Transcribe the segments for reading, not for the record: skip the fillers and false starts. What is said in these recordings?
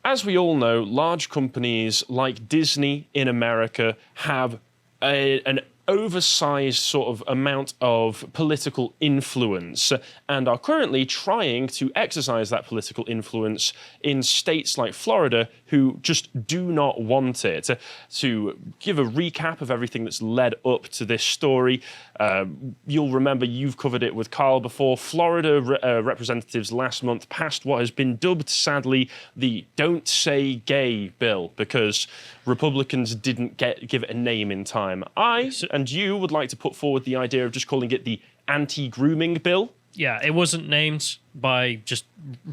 As we all know, large companies like Disney in America have an oversized sort of amount of political influence and are currently trying to exercise that political influence in states like Florida who just do not want it. To give a recap of everything that's led up to this story, you'll remember you've covered it with Carl before. Florida representatives last month passed what has been dubbed, sadly, the Don't Say Gay bill because Republicans didn't give it a name in time. I and you would like to put forward the idea of just calling it the anti-grooming bill. Yeah, it wasn't named by just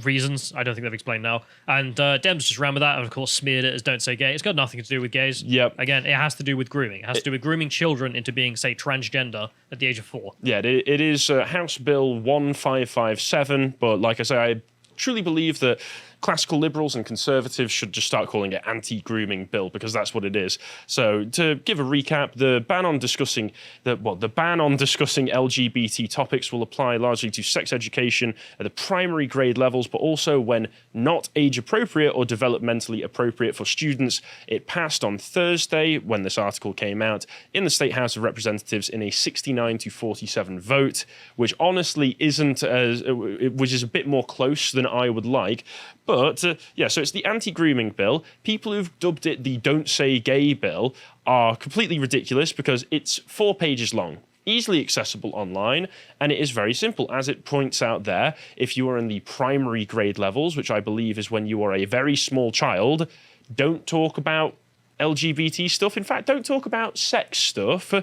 reasons I don't think they've explained now. And Dems just ran with that and, of course, smeared it as Don't Say Gay. It's got nothing to do with gays. Yep. Again, it has to do with grooming. It has to do with grooming children into being, say, transgender at the age of 4. Yeah, it is House Bill 1557, but like I say, I truly believe that classical liberals and conservatives should just start calling it anti-grooming bill because that's what it is. So to give a recap, the ban on discussing LGBT topics will apply largely to sex education at the primary grade levels, but also when not age appropriate or developmentally appropriate for students. It passed on Thursday when this article came out in the State House of Representatives in a 69-47 vote, which honestly which is a bit more close than I would like. But, so it's the anti-grooming bill. People who've dubbed it the Don't Say Gay bill are completely ridiculous because it's 4 pages long, easily accessible online, and it is very simple. As it points out there, if you are in the primary grade levels, which I believe is when you are a very small child, don't talk about LGBT stuff. In fact, don't talk about sex stuff.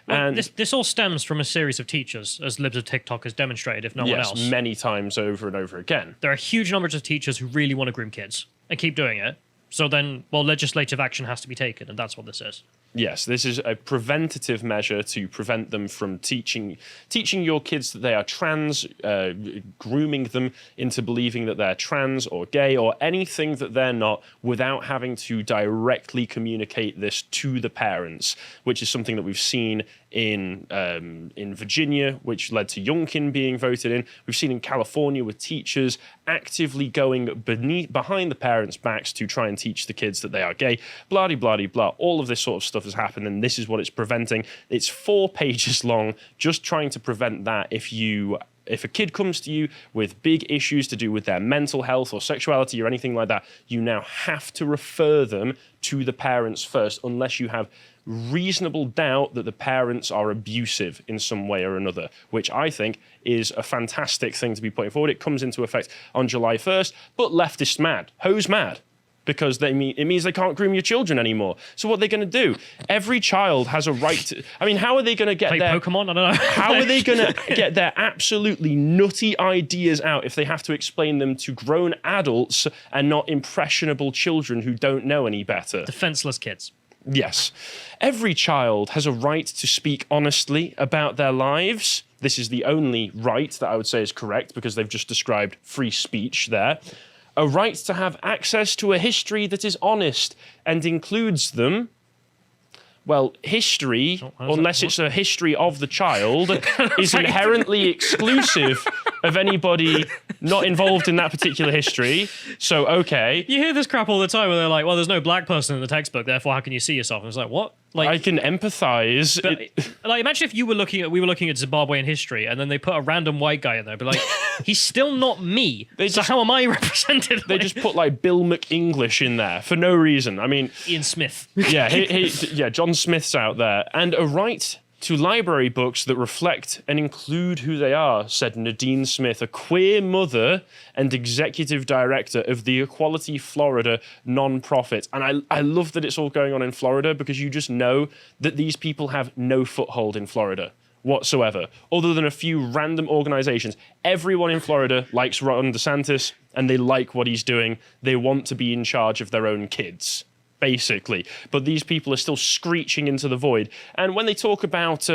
Well, this all stems from a series of teachers, as Libs of TikTok has demonstrated, if no one else. Yes, many times over and over again. There are huge numbers of teachers who really want to groom kids and keep doing it. So then, legislative action has to be taken, and that's what this is. Yes, this is a preventative measure to prevent them from teaching your kids that they are trans, grooming them into believing that they're trans or gay or anything that they're not without having to directly communicate this to the parents, which is something that we've seen in Virginia, which led to Youngkin being voted in. We've seen in California with teachers actively going behind the parents' backs to try and teach the kids that they are gay, blah-de-blah-de-blah. All of this sort of stuff has happened, and this is what it's preventing. It's 4 pages long, just trying to prevent that. If a kid comes to you with big issues to do with their mental health or sexuality or anything like that, you now have to refer them to the parents first, unless you have reasonable doubt that the parents are abusive in some way or another, which I think is a fantastic thing to be putting forward. It comes into effect on July 1st, but leftists mad. Who's mad? Because it means they can't groom your children anymore. So what are they going to do? Every child has a right to... I mean, how are they going to get Play Pokemon? I don't know. How are they going to get their absolutely nutty ideas out if they have to explain them to grown adults and not impressionable children who don't know any better? Defenseless kids. Yes. Every child has a right to speak honestly about their lives. This is the only right that I would say is correct because they've just described free speech there. A right to have access to a history that is honest and includes them. Well, history, unless it's a history of the child, is inherently exclusive of anybody not involved in that particular history. So, okay. You hear this crap all the time where they're like, well, there's no black person in the textbook, therefore how can you see yourself? And it's like, what? Like, I can empathize. Like, imagine if we were looking at Zimbabwean history and then they put a random white guy in there, but like, he's still not me. So how am I represented? They just put like Bill McEnglish in there for no reason. I mean, Ian Smith. Yeah, John Smith's out there. And a right to library books that reflect and include who they are, said Nadine Smith, a queer mother and executive director of the Equality Florida nonprofit. And I love that it's all going on in Florida because you just know that these people have no foothold in Florida whatsoever, other than a few random organizations. Everyone in Florida likes Ron DeSantis and they like what he's doing. They want to be in charge of their own kids, basically. But these people are still screeching into the void. And when they talk about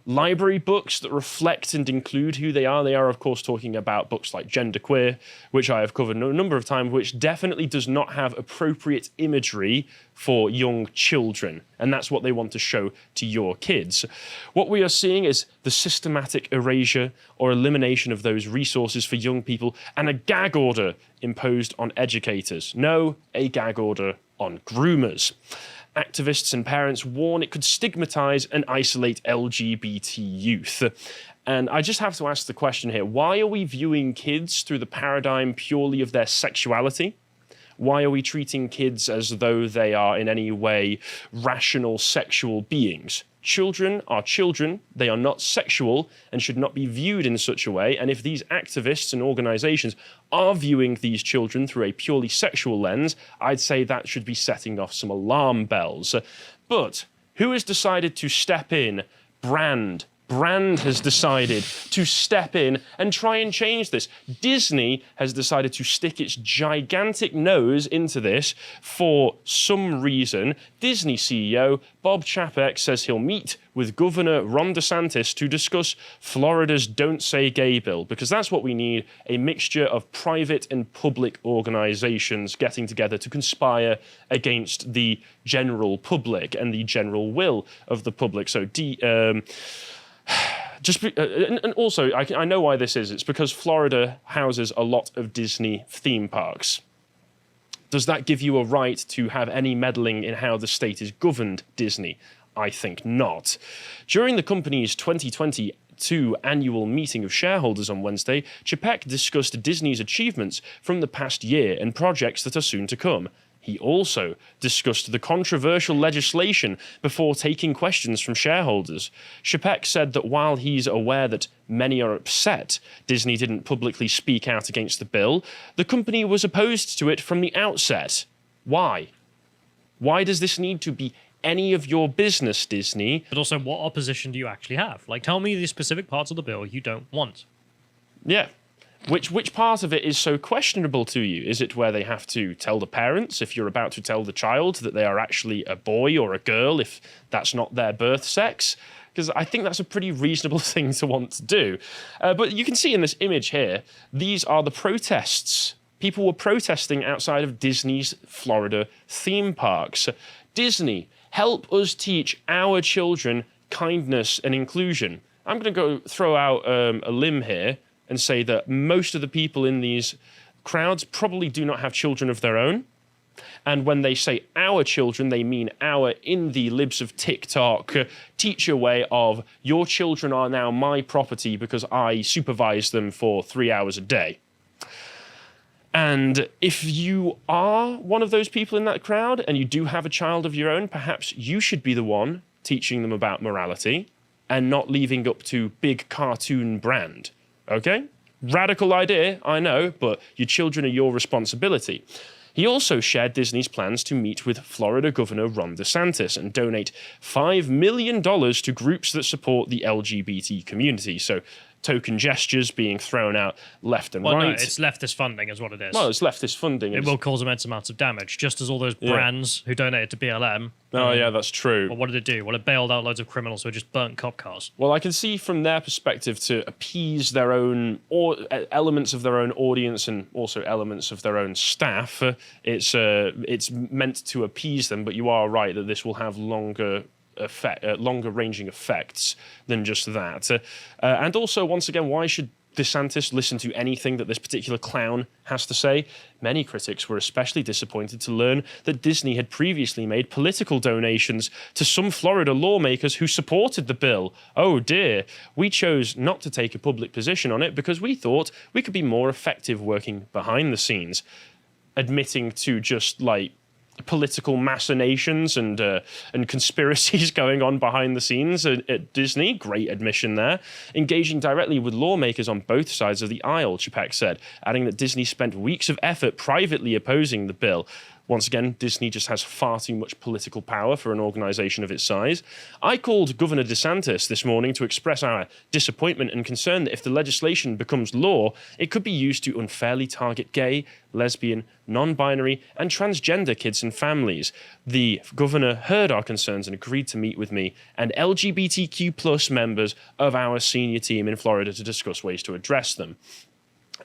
library books that reflect and include who they are. They are, of course, talking about books like Genderqueer, which I have covered a number of times, which definitely does not have appropriate imagery for young children. And that's what they want to show to your kids. What we are seeing is the systematic erasure or elimination of those resources for young people and a gag order imposed on educators. No, a gag order on groomers. Activists and parents warn it could stigmatize and isolate LGBT youth. And I just have to ask the question here, why are we viewing kids through the paradigm purely of their sexuality? Why are we treating kids as though they are in any way rational sexual beings? Children are children, they are not sexual and should not be viewed in such a way. And if these activists and organizations are viewing these children through a purely sexual lens, I'd say that should be setting off some alarm bells. But who has decided to step in? Brand has decided to step in and try and change this. Disney has decided to stick its gigantic nose into this for some reason. Disney CEO Bob Chapek says he'll meet with Governor Ron DeSantis to discuss Florida's Don't Say Gay bill, because that's what we need, a mixture of private and public organizations getting together to conspire against the general public and the general will of the public. So and also, I know why this is. It's because Florida houses a lot of Disney theme parks. Does that give you a right to have any meddling in how the state is governed, Disney? I think not. During the company's 2022 annual meeting of shareholders on Wednesday, Chapek discussed Disney's achievements from the past year and projects that are soon to come. He also discussed the controversial legislation before taking questions from shareholders. Chapek said that while he's aware that many are upset Disney didn't publicly speak out against the bill, the company was opposed to it from the outset. Why? Why does this need to be any of your business, Disney? But also, what opposition do you actually have? Like, tell me the specific parts of the bill you don't want. Yeah. Which part of it is so questionable to you? Is it where they have to tell the parents if you're about to tell the child that they are actually a boy or a girl if that's not their birth sex? Because I think that's a pretty reasonable thing to want to do. But you can see in this image here, these are the protests. People were protesting outside of Disney's Florida theme parks. Disney, help us teach our children kindness and inclusion. I'm going to go throw out a limb here and say that most of the people in these crowds probably do not have children of their own. And when they say our children, they mean our in the libs of TikTok teacher way of your children are now my property because I supervise them for 3 hours a day. And if you are one of those people in that crowd and you do have a child of your own, perhaps you should be the one teaching them about morality and not leaving up to big cartoon brand. Okay? Radical idea, I know, but your children are your responsibility. He also shared Disney's plans to meet with Florida Governor Ron DeSantis and donate $5 million to groups that support the LGBT community. So token gestures being thrown out left and right. No, it's leftist funding is what it is. Well, it's leftist funding. It will cause immense amounts of damage, just as all those brands who donated to BLM. Oh, yeah, that's true. Well, what did it do? Well, it bailed out loads of criminals who just burnt cop cars. Well, I can see from their perspective to appease their own or elements of their own audience and also elements of their own staff, it's meant to appease them, but you are right that this will have longer ranging effects than just that. And also, once again, why should DeSantis listen to anything that this particular clown has to say? Many critics were especially disappointed to learn that Disney had previously made political donations to some Florida lawmakers who supported the bill. Oh dear, we chose not to take a public position on it because we thought we could be more effective working behind the scenes. Admitting to just like political machinations and conspiracies going on behind the scenes at Disney. Great admission there. Engaging directly with lawmakers on both sides of the aisle, Chapek said, adding that Disney spent weeks of effort privately opposing the bill. Once again, Disney just has far too much political power for an organization of its size. I called Governor DeSantis this morning to express our disappointment and concern that if the legislation becomes law, it could be used to unfairly target gay, lesbian, non-binary, and transgender kids and families. The governor heard our concerns and agreed to meet with me and LGBTQ plus members of our senior team in Florida to discuss ways to address them.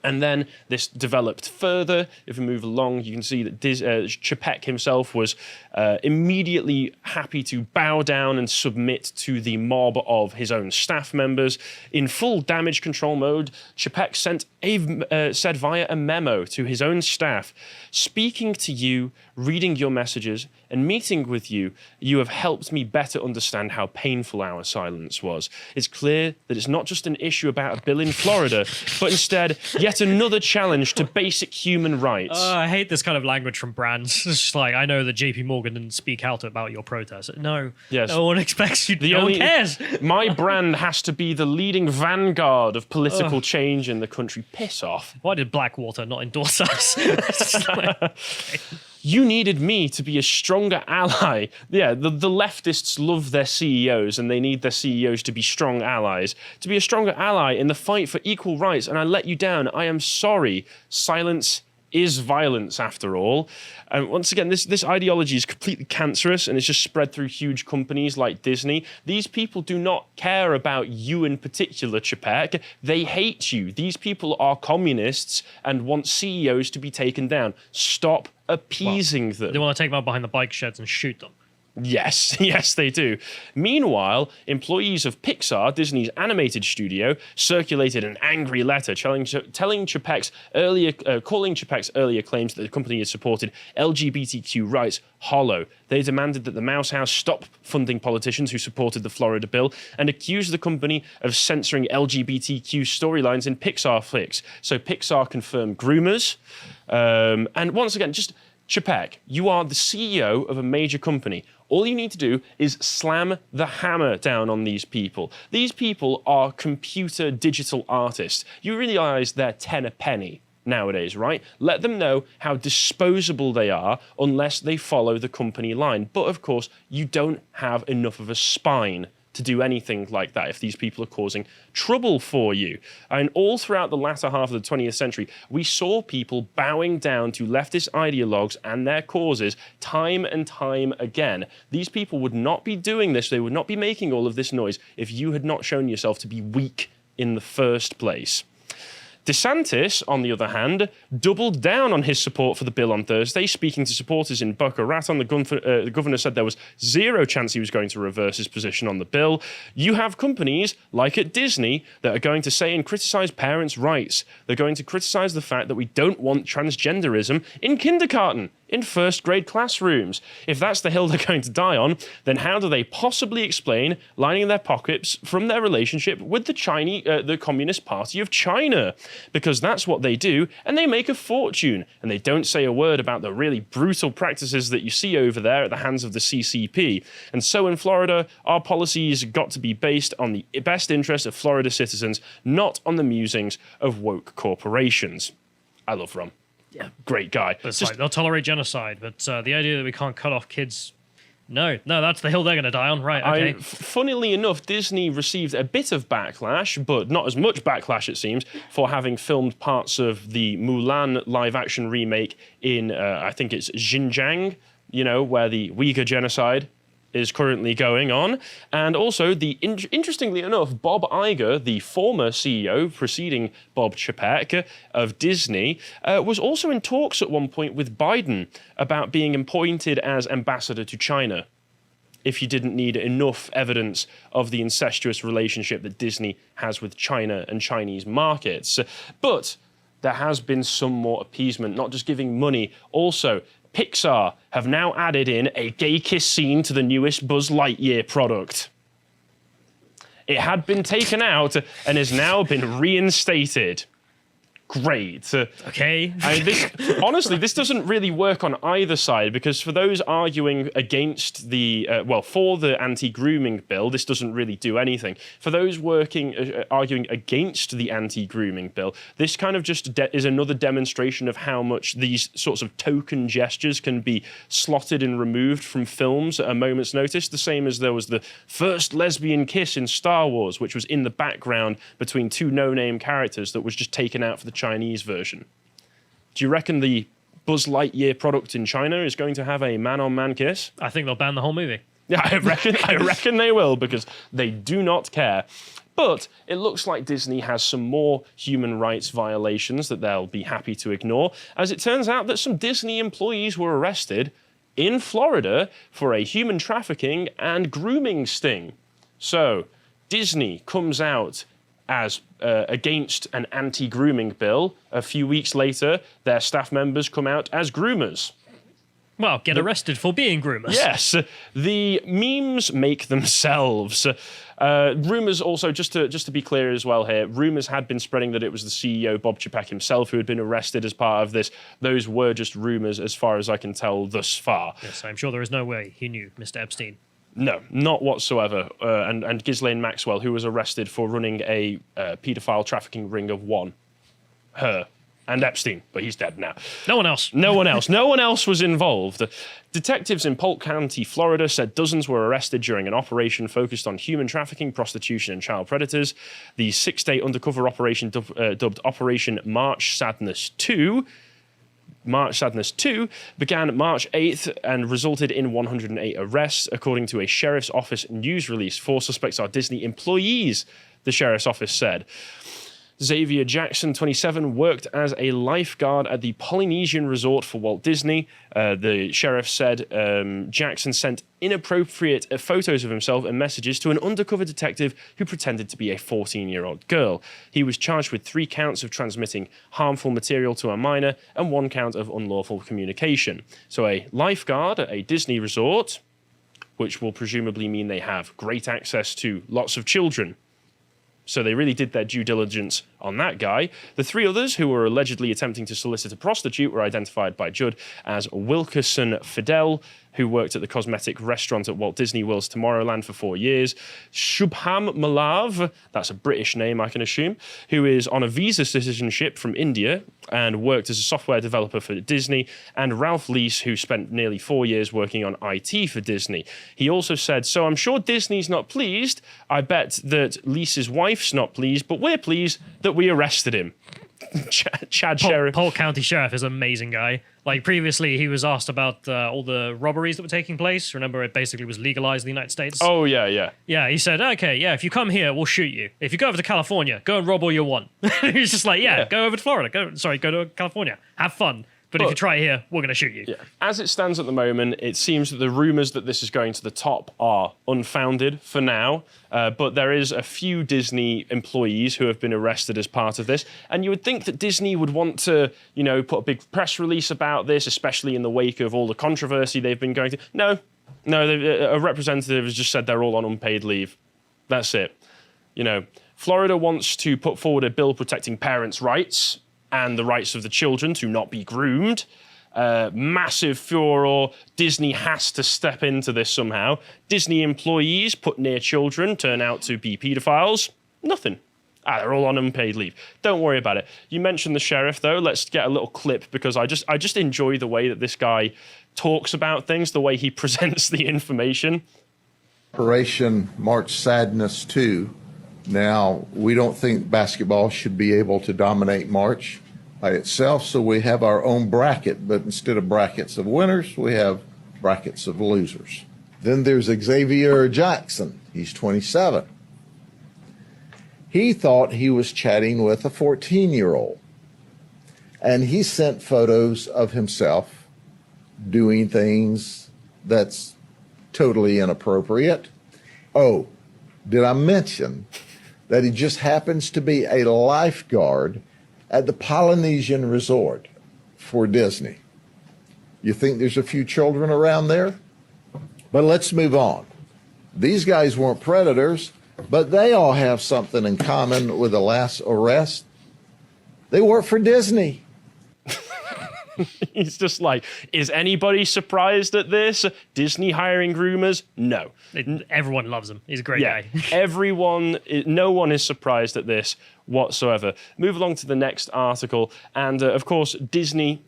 And then this developed further. If we move along, you can see that Chapek himself was immediately happy to bow down and submit to the mob of his own staff members. In full damage control mode, Chapek said via a memo to his own staff, "Speaking to you, reading your messages, and meeting with you, you have helped me better understand how painful our silence was. It's clear that it's not just an issue about a bill in Florida, but instead yet another challenge to basic human rights." I hate this kind of language from brands. It's just like, I know that JP Morgan didn't speak out about your protest. No, yes. No one expects you. No one cares. My brand has to be the leading vanguard of political change in the country. Piss off. Why did Blackwater not endorse us? You needed me to be a stronger ally. Yeah, the leftists love their CEOs and they need their CEOs to be strong allies. To be a stronger ally in the fight for equal rights, and I let you down. I am sorry. Silence is violence, after all. And once again, this ideology is completely cancerous and it's just spread through huge companies like Disney. These people do not care about you in particular, Chapek. They hate you. These people are communists and want CEOs to be taken down. Stop appeasing them. They want to take them out behind the bike sheds and shoot them. Yes, yes, they do. Meanwhile, employees of Pixar, Disney's animated studio, circulated an angry letter calling Chapek's earlier claims that the company had supported LGBTQ rights hollow. They demanded that the Mouse House stop funding politicians who supported the Florida bill and accused the company of censoring LGBTQ storylines in Pixar flicks. So Pixar confirmed groomers. And once again, just Chapek, you are the CEO of a major company. All you need to do is slam the hammer down on these people. These people are computer digital artists. You realize they're 10 a penny nowadays, right? Let them know how disposable they are unless they follow the company line. But of course, you don't have enough of a spine to do anything like that if these people are causing trouble for you. And all throughout the latter half of the 20th century, we saw people bowing down to leftist ideologues and their causes time and time again. These people would not be doing this, they would not be making all of this noise if you had not shown yourself to be weak in the first place. DeSantis, on the other hand, doubled down on his support for the bill on Thursday. Speaking to supporters in Boca Raton, the governor said there was zero chance he was going to reverse his position on the bill. You have companies, like at Disney, that are going to say and criticize parents' rights. They're going to criticize the fact that we don't want transgenderism in kindergarten, in first grade classrooms. If that's the hill they're going to die on, then how do they possibly explain lining their pockets from their relationship with the Communist Party of China? Because that's what they do, and they make a fortune, and they don't say a word about the really brutal practices that you see over there at the hands of the CCP. And so in Florida, our policies got to be based on the best interest of Florida citizens, not on the musings of woke corporations. I love Ron. Yeah, great guy. It's like, they'll tolerate genocide, but the idea that we can't cut off kids, no, that's the hill they're going to die on. Right, okay. Funnily enough, Disney received a bit of backlash, but not as much backlash, it seems, for having filmed parts of the Mulan live-action remake in, I think it's Xinjiang, where the Uyghur genocide is currently going on. And also, interestingly enough, Bob Iger, the former CEO preceding Bob Chapek of Disney, was also in talks at one point with Biden about being appointed as ambassador to China if you didn't need enough evidence of the incestuous relationship that Disney has with China and Chinese markets. But there has been some more appeasement, not just giving money, also Pixar have now added in a gay kiss scene to the newest Buzz Lightyear product. It had been taken out and has now been reinstated. Great. Okay. Honestly, this doesn't really work on either side, because for those arguing against for the anti-grooming bill, this doesn't really do anything. For those arguing against the anti-grooming bill, this kind of just is another demonstration of how much these sorts of token gestures can be slotted and removed from films at a moment's notice. The same as there was the first lesbian kiss in Star Wars, which was in the background between two no-name characters that was just taken out for the Chinese version. Do you reckon the Buzz Lightyear product in China is going to have a man-on-man kiss? I think they'll ban the whole movie. Yeah, I reckon they will, because they do not care. But it looks like Disney has some more human rights violations that they'll be happy to ignore, as it turns out that some Disney employees were arrested in Florida for a human trafficking and grooming sting. So, Disney comes out as against an anti-grooming bill. A few weeks later, their staff members come out as groomers. Well, get arrested for being groomers. Yes, the memes make themselves. Rumours also, just to be clear as well here, rumours had been spreading that it was the CEO, Bob Chapek himself, who had been arrested as part of this. Those were just rumours as far as I can tell thus far. Yes, I'm sure there is no way he knew Mr. Epstein. No, not whatsoever. And Ghislaine Maxwell, who was arrested for running a paedophile trafficking ring of one. Her. And Epstein, but he's dead now. No one else. No one else. No one else was involved. Detectives in Polk County, Florida, said dozens were arrested during an operation focused on human trafficking, prostitution, and child predators. The 6-day undercover operation dubbed Operation March Sadness 2 began March 8th and resulted in 108 arrests, according to a sheriff's office news release. 4 suspects are Disney employees, the sheriff's office said. Xavier Jackson, 27, worked as a lifeguard at the Polynesian resort for Walt Disney. The sheriff said Jackson sent inappropriate photos of himself and messages to an undercover detective who pretended to be a 14-year-old girl. He was charged with 3 counts of transmitting harmful material to a minor and 1 count of unlawful communication. So a lifeguard at a Disney resort, which will presumably mean they have great access to lots of children. So they really did their due diligence on that guy. The 3 others who were allegedly attempting to solicit a prostitute were identified by Judd as Wilkerson Fidel, who worked at the cosmetic restaurant at Walt Disney World's Tomorrowland for 4 years, Shubham Malav, that's a British name I can assume, who is on a visa citizenship from India and worked as a software developer for Disney, and Ralph Leese, who spent nearly 4 years working on IT for Disney. He also said, so I'm sure Disney's not pleased. I bet that Leese's wife's not pleased, but we're pleased that we arrested him. Chad Sheriff. Polk County Sheriff is an amazing guy. Like, previously, he was asked about all the robberies that were taking place. Remember, it basically was legalized in the United States. Oh, yeah. Yeah, he said, okay, yeah, if you come here, we'll shoot you. If you go over to California, go and rob all you want. He's just like, yeah, go over to Florida. Go to California. Have fun. But if you try here, we're going to shoot you. Yeah. As it stands at the moment, it seems that the rumours that this is going to the top are unfounded for now. But there is a few Disney employees who have been arrested as part of this. And you would think that Disney would want to, put a big press release about this, especially in the wake of all the controversy they've been going through. No, a representative has just said they're all on unpaid leave. That's it. Florida wants to put forward a bill protecting parents' rights and the rights of the children to not be groomed. Massive furor. Disney has to step into this somehow. Disney employees put near children turn out to be paedophiles. Nothing. They're all on unpaid leave. Don't worry about it. You mentioned the sheriff, though. Let's get a little clip, because I just enjoy the way that this guy talks about things, the way he presents the information. Operation March Sadness 2. Now, we don't think basketball should be able to dominate March by itself, so we have our own bracket, but instead of brackets of winners, we have brackets of losers. Then there's Xavier Jackson. He's 27. He thought he was chatting with a 14-year-old, and he sent photos of himself doing things that's totally inappropriate. Oh, did I mention that he just happens to be a lifeguard at the Polynesian resort for Disney? You think there's a few children around there? But let's move on. These guys weren't predators, but they all have something in common with the last arrest. They work for Disney. He's just like, is anybody surprised at this? Disney hiring groomers? No. Everyone loves him. He's a great Yeah, guy. no one is surprised at this whatsoever. Move along to the next article. And of course, Disney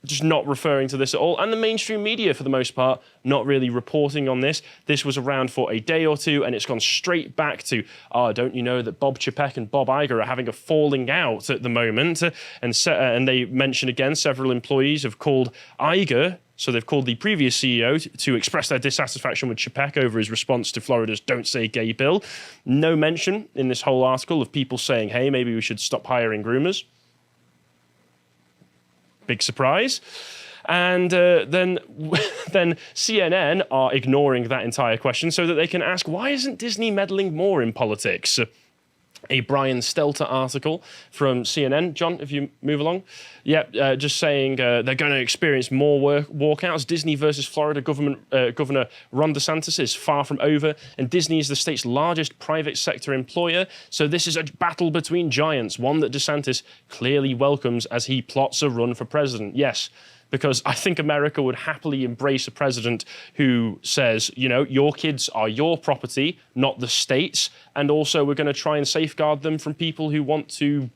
just not referring to this at all. And the mainstream media, for the most part, not really reporting on this. This was around for a day or two, and it's gone straight back to, don't you know that Bob Chapek and Bob Iger are having a falling out at the moment? And they mention again, several employees have called Iger, so they've called the previous CEO to express their dissatisfaction with Chapek over his response to Florida's Don't Say Gay bill. No mention in this whole article of people saying, hey, maybe we should stop hiring groomers. Big surprise. And then CNN are ignoring that entire question so that they can ask, why isn't Disney meddling more in politics? A Brian Stelter article from CNN. John, if you move along. Yep, just saying they're going to experience more walkouts. Disney versus Florida Governor Ron DeSantis is far from over, and Disney is the state's largest private sector employer. So this is a battle between giants, one that DeSantis clearly welcomes as he plots a run for president. Yes, because I think America would happily embrace a president who says, you know, your kids are your property, not the state's, and also we're going to try and safeguard them from people who want to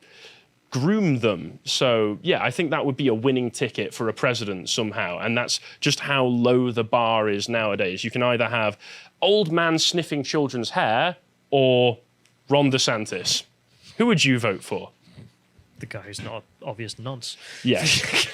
groom them. So, yeah, I think that would be a winning ticket for a president somehow, and that's just how low the bar is nowadays. You can either have old man sniffing children's hair or Ron DeSantis. Who would you vote for? The guy who's not obvious nonce. Yes.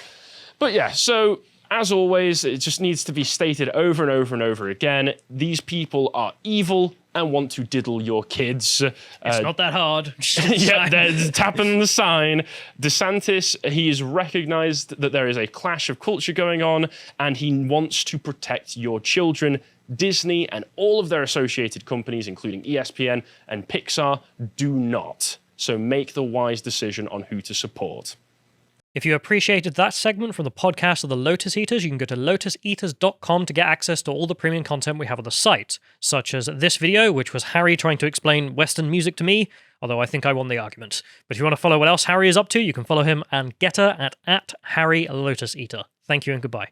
But yeah, so as always, it just needs to be stated over and over and over again. These people are evil and want to diddle your kids. It's not that hard. Yeah, they're tapping the sign. DeSantis, he has recognized that there is a clash of culture going on, and he wants to protect your children. Disney and all of their associated companies, including ESPN and Pixar, do not. So make the wise decision on who to support. If you appreciated that segment from the podcast of the Lotus Eaters, you can go to lotuseaters.com to get access to all the premium content we have on the site, such as this video, which was Harry trying to explain Western music to me, although I think I won the argument. But if you want to follow what else Harry is up to, you can follow him and Getter at @HarryLotusEater. Thank you and goodbye.